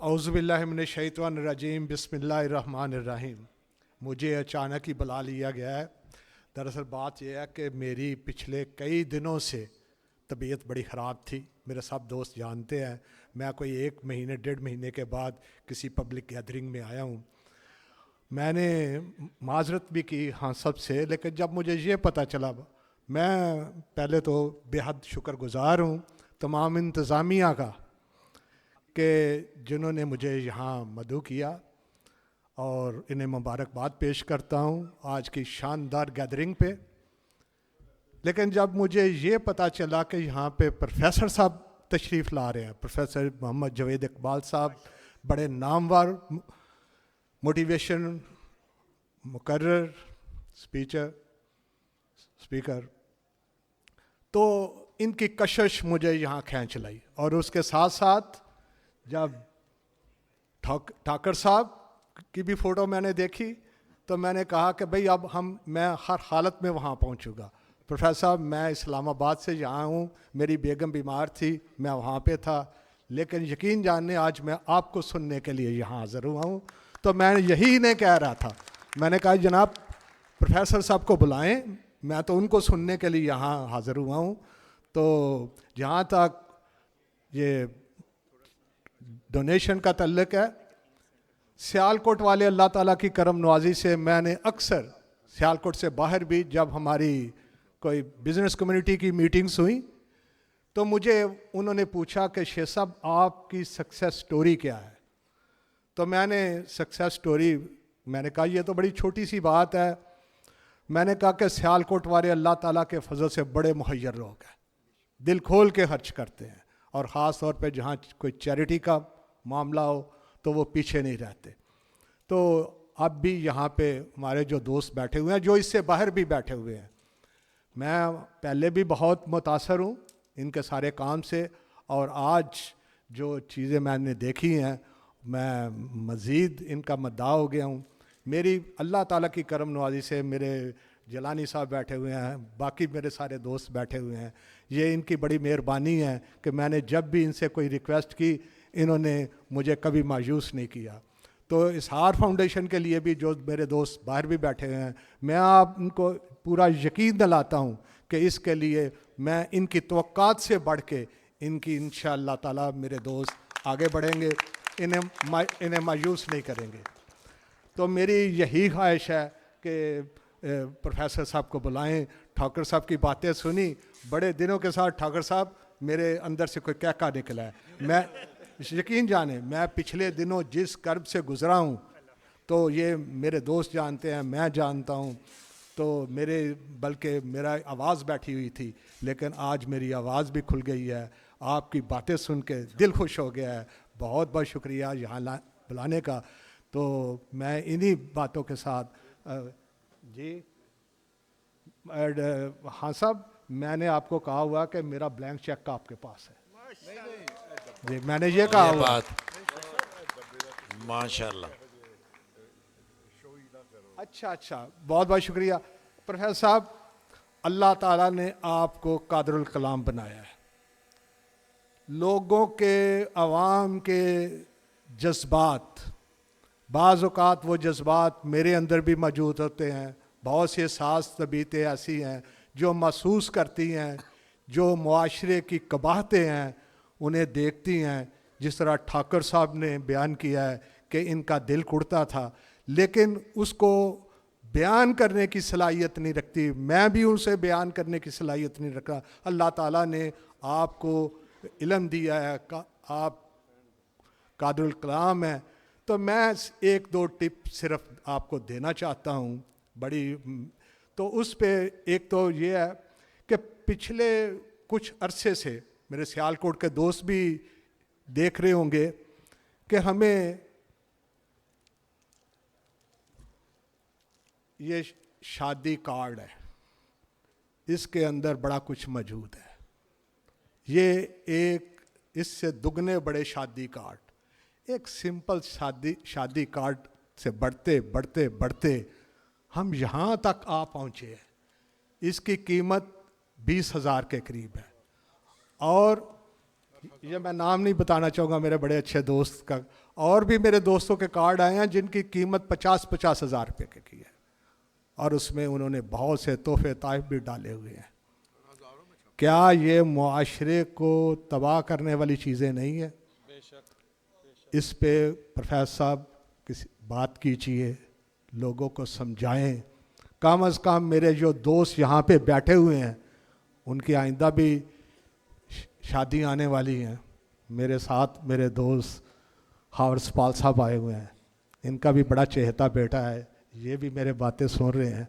औज़ु बिल्लाहि मिनश शैतानिर रजीम बिस्मिल्लाहिर रहमानिर रहीम। मुझे अचानक ही बुला लिया गया है। दरअसल बात यह है कि मेरी पिछले कई दिनों से तबीयत बड़ी ख़राब थी। मेरे सब दोस्त जानते हैं, मैं कोई 1 महीने 1.5 महीने के बाद किसी पब्लिक गैदरिंग में आया हूँ। मैंने माजरत भी की हाँ सबसे, लेकिन जब मुझे ये पता चला, मैं पहले तो बेहद शुक्रगुज़ार हूँ तमाम इंतज़ामिया का कि जिन्होंने मुझे यहाँ मदऊ किया, और इन्हें मुबारकबाद पेश करता हूँ आज की शानदार गैदरिंग पे। लेकिन जब मुझे ये पता चला कि यहाँ पे प्रोफेसर साहब तशरीफ़ ला रहे हैं, प्रोफेसर मोहम्मद जवेद इकबाल साहब, बड़े नामवर मोटिवेशन मुकर्रर स्पीकर, तो इनकी कशिश मुझे यहाँ खींच लाई। और उसके साथ साथ जब ठाकर साहब की भी फ़ोटो मैंने देखी तो मैंने कहा कि भाई अब मैं हर हालत में वहाँ पहुँचूँगा। प्रोफेसर साहब, मैं इस्लामाबाद से यहाँ हूँ, मेरी बेगम बीमार थी, मैं वहाँ पे था, लेकिन यकीन जानने आज मैं आपको सुनने के लिए यहाँ हाज़िर हुआ हूँ। तो मैं यही इन्हें कह रहा था, मैंने कहा जनाब प्रोफेसर साहब को बुलाएं, मैं तो उनको सुनने के लिए यहाँ हाज़िर हुआ हूँ। तो जहाँ तक ये डोनेशन का तल्लुक़ है, सियालकोट वाले अल्लाह ताला की करम नवाजी से मैंने अक्सर सियालकोट से बाहर भी जब हमारी कोई बिज़नेस कम्युनिटी की मीटिंग्स हुई तो मुझे उन्होंने पूछा कि शेख साहब आपकी सक्सेस स्टोरी क्या है। तो मैंने सक्सेस स्टोरी मैंने कहा ये तो बड़ी छोटी सी बात है। मैंने कहा कि सियालकोट वाले अल्लाह ताला के फजल से बड़े मुहय्यर लोग हैं, दिल खोल के खर्च करते हैं, और ख़ास तौर पे जहाँ कोई चैरिटी का मामला हो तो वो पीछे नहीं रहते। तो अब भी यहाँ पे हमारे जो दोस्त बैठे हुए हैं, जो इससे बाहर भी बैठे हुए हैं, मैं पहले भी बहुत मुतासर हूँ इनके सारे काम से, और आज जो चीज़ें मैंने देखी हैं मैं मज़ीद इनका मद्दा हो गया हूँ। मेरी अल्लाह ताला की करम नवाजी से मेरे जलानी साहब बैठे हुए हैं, बाकी मेरे सारे दोस्त बैठे हुए हैं, ये इनकी बड़ी मेहरबानी है कि मैंने जब भी इनसे कोई रिक्वेस्ट की इन्होंने मुझे कभी मायूस नहीं किया। तो इसहार फाउंडेशन के लिए भी जो मेरे दोस्त बाहर भी बैठे हुए हैं, मैं आप उनको पूरा यकीन दिलाता हूँ कि इसके लिए मैं इनकी तवक्कात से बढ़ के इनकी इंशाअल्लाह ताला मेरे दोस्त आगे बढ़ेंगे, इन्हें मायूस नहीं करेंगे। तो मेरी यही ख्वाहिश है कि प्रोफेसर साहब को बुलाएं। ठाकर साहब की बातें सुनी, बड़े दिनों के साथ ठाकर साहब मेरे अंदर से कोई कहका निकला है। मैं यकीन जाने मैं पिछले दिनों जिस कर्ब से गुज़रा हूँ तो ये मेरे दोस्त जानते हैं, मैं जानता हूँ। तो बल्कि मेरा आवाज़ बैठी हुई थी, लेकिन आज मेरी आवाज़ भी खुल गई है। आपकी बातें सुन के दिल खुश हो गया है। बहुत बहुत शुक्रिया यहाँ बुलाने का। तो मैं इन्हीं बातों के साथ जी हाँ साहब, मैंने आपको कहा हुआ कि मेरा ब्लैंक चेक आपके पास है जी, मैंने ये कहा हुआ। माशाल्लाह। अच्छा, बहुत बहुत शुक्रिया प्रोफेसर साहब। अल्लाह ताला ने आपको कादरुल कलाम बनाया है। लोगों के अवाम के जज्बात, बाज़ औक़ात वो जज्बात मेरे अंदर भी मौजूद होते हैं। बहुत सी साज़ तबीयतें ऐसी हैं जो महसूस करती हैं, जो मुआशरे की कबाहतें हैं उन्हें देखती हैं। जिस तरह ठाकर साहब ने बयान किया है कि इनका दिल कुड़ता था, लेकिन उसको बयान करने की सलाहियत नहीं रखती। मैं भी उसे बयान करने की सलाहियत नहीं रखा। अल्लाह ताला ने आपको इल्म दिया है, आप कादरुल कलाम है। तो मैं 1-2 टिप सिर्फ आपको देना चाहता हूँ बड़ी। तो उस पे एक तो ये है कि पिछले कुछ अरसे से मेरे सियालकोट के दोस्त भी देख रहे होंगे कि हमें ये शादी कार्ड है, इसके अंदर बड़ा कुछ मौजूद है। ये एक इससे दुगने बड़े शादी कार्ड, एक सिंपल शादी कार्ड से बढ़ते बढ़ते बढ़ते हम यहाँ तक आ पहुँचे हैं। इसकी कीमत 20,000 के करीब है, और یہ میں نام نہیں بتانا چاہوں گا میرے بڑے اچھے دوست کا، اور بھی میرے دوستوں کے کارڈ آئے ہیں جن کی قیمت 50-50 ہزار روپے کی ہے، اور اس میں انہوں نے بہت سے تحفے تحائف بھی ڈالے ہوئے ہیں۔ کیا یہ معاشرے کو تباہ کرنے والی چیزیں نہیں ہیں؟ اس پہ پروفیسر صاحب کسی بات کیجیے، لوگوں کو سمجھائیں۔ کم از کم میرے جو دوست یہاں پہ بیٹھے ہوئے ہیں ان کی آئندہ بھی شادی آنے والی ہیں، میرے ساتھ میرے دوست ہاورس پال صاحب آئے ہوئے ہیں، ان کا بھی بڑا چہیتا بیٹا ہے، یہ بھی میرے باتیں سن رہے ہیں۔